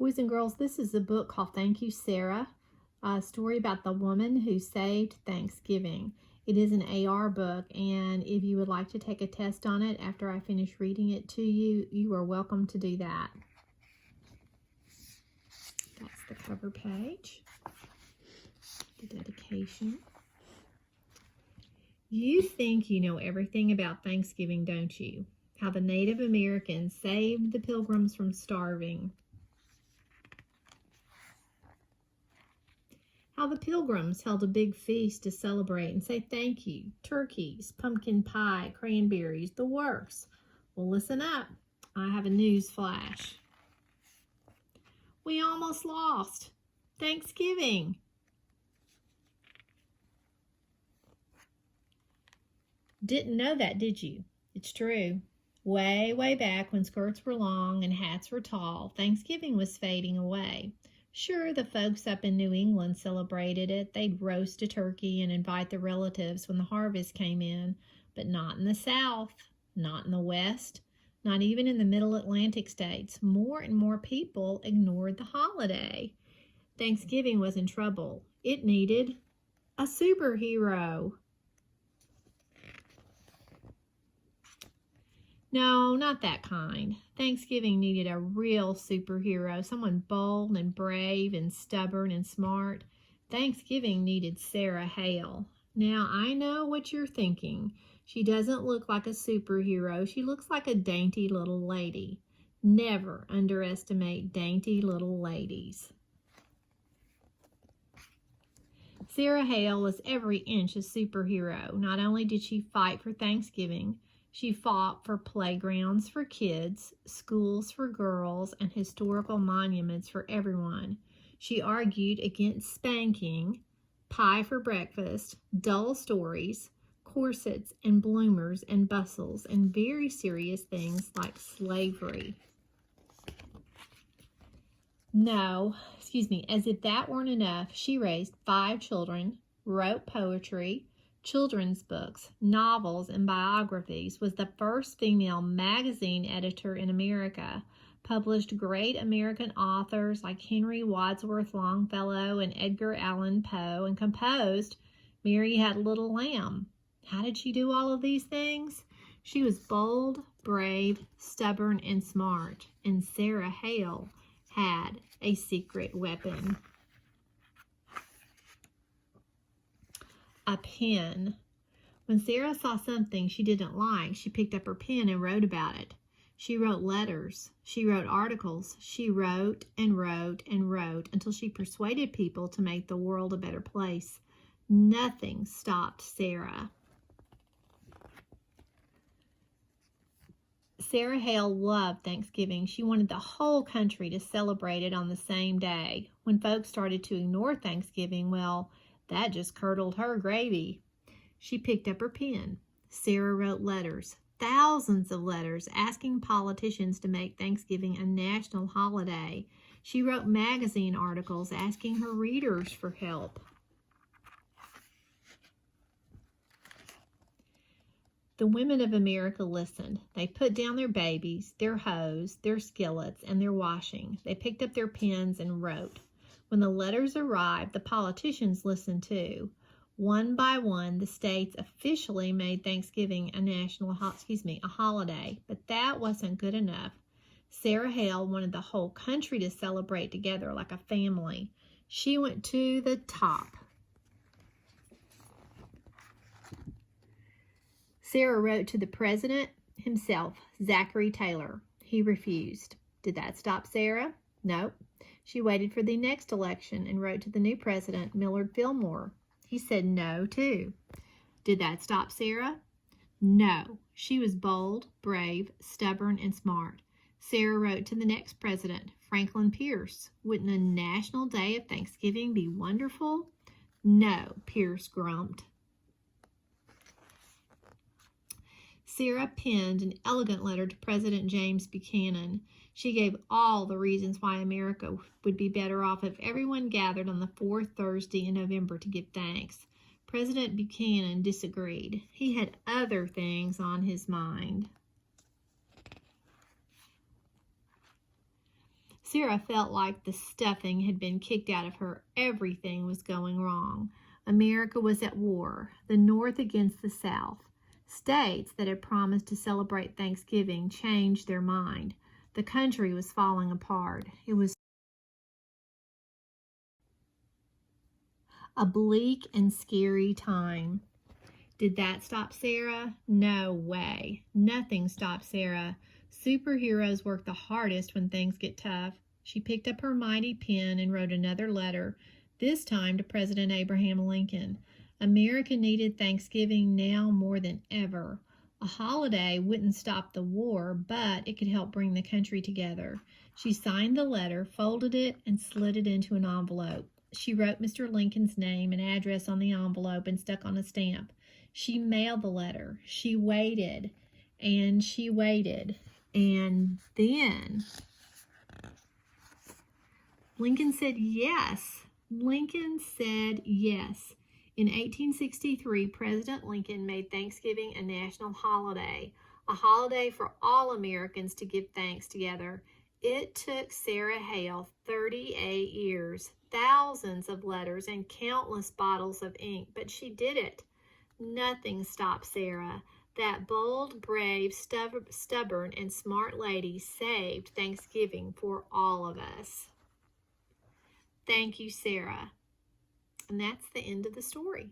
Boys and girls, this is a book called Thank You, Sarah, a story about the woman who saved Thanksgiving. It is an AR book, and if you would like to take a test on it after I finish reading it to you, you are welcome to do that. That's the cover page, the dedication. You think you know everything about Thanksgiving, don't you? How the Native Americans saved the Pilgrims from starving. How the Pilgrims held a big feast to celebrate and say thank you. Turkeys, pumpkin pie, cranberries, the works. Well, listen up. I have a news flash. We almost lost Thanksgiving. Didn't know that, did you? It's true. Way, way back when skirts were long and hats were tall, Thanksgiving was fading away. Sure, the folks up in New England celebrated it. They'd roast a turkey and invite the relatives when the harvest came in, but not in the South, not in the West, not even in the Middle Atlantic states. More and more people ignored the holiday. Thanksgiving was in trouble. It needed a superhero. No, not that kind. Thanksgiving needed a real superhero, someone bold and brave and stubborn and smart. Thanksgiving needed Sarah Hale. Now, I know what you're thinking. She doesn't look like a superhero. She looks like a dainty little lady. Never underestimate dainty little ladies. Sarah Hale was every inch a superhero. Not only did she fight for Thanksgiving, she fought for playgrounds for kids, schools for girls, and historical monuments for everyone. She argued against spanking, pie for breakfast, dull stories, corsets and bloomers and bustles, and very serious things like slavery. As if that weren't enough, she raised 5 children, wrote poetry, children's books, novels, and biographies, was the first female magazine editor in America, published great American authors like Henry Wadsworth Longfellow and Edgar Allan Poe, and composed Mary Had a Little Lamb. How did she do all of these things? She was bold, brave, stubborn, and smart, and Sarah Hale had a secret weapon. A pen. When Sarah saw something she didn't like, she picked up her pen and wrote about it. She wrote letters. She wrote articles. She wrote and wrote and wrote until she persuaded people to make the world a better place. Nothing stopped Sarah. Sarah Hale loved Thanksgiving. She wanted the whole country to celebrate it on the same day. When folks started to ignore Thanksgiving, well, that just curdled her gravy. She picked up her pen. Sarah wrote letters, thousands of letters, asking politicians to make Thanksgiving a national holiday. She wrote magazine articles asking her readers for help. The women of America listened. They put down their babies, their hoes, their skillets, and their washing. They picked up their pens and wrote. When the letters arrived, the politicians listened too. One by one, the states officially made Thanksgiving a holiday, but that wasn't good enough. Sarah Hale wanted the whole country to celebrate together like a family. She went to the top. Sarah wrote to the president himself, Zachary Taylor. He refused. Did that stop Sarah? Nope. She waited for the next election and wrote to the new president, Millard Fillmore. He said no, too. Did that stop Sarah? No. She was bold, brave, stubborn, and smart. Sarah wrote to the next president, Franklin Pierce. Wouldn't a national day of Thanksgiving be wonderful? No, Pierce grumped. Sarah penned an elegant letter to President James Buchanan. She gave all the reasons why America would be better off if everyone gathered on the 4th Thursday in November to give thanks. President Buchanan disagreed. He had other things on his mind. Sarah felt like the stuffing had been kicked out of her. Everything was going wrong. America was at war, the North against the South. States that had promised to celebrate Thanksgiving changed their mind. The country was falling apart. It was a bleak and scary time. Did that stop Sarah? No way. Nothing stopped Sarah. Superheroes work the hardest when things get tough. She picked up her mighty pen and wrote another letter, this time to President Abraham Lincoln. America needed Thanksgiving now more than ever. A holiday wouldn't stop the war, but it could help bring the country together. She signed the letter, folded it, and slid it into an envelope. She wrote Mr. Lincoln's name and address on the envelope and stuck on a stamp. She mailed the letter. She waited and she waited. And then Lincoln said yes. Lincoln said yes. In 1863, President Lincoln made Thanksgiving a national holiday, a holiday for all Americans to give thanks together. It took Sarah Hale 38 years, thousands of letters, and countless bottles of ink, but she did it. Nothing stopped Sarah. That bold, brave, stubborn, and smart lady saved Thanksgiving for all of us. Thank you, Sarah. And that's the end of the story.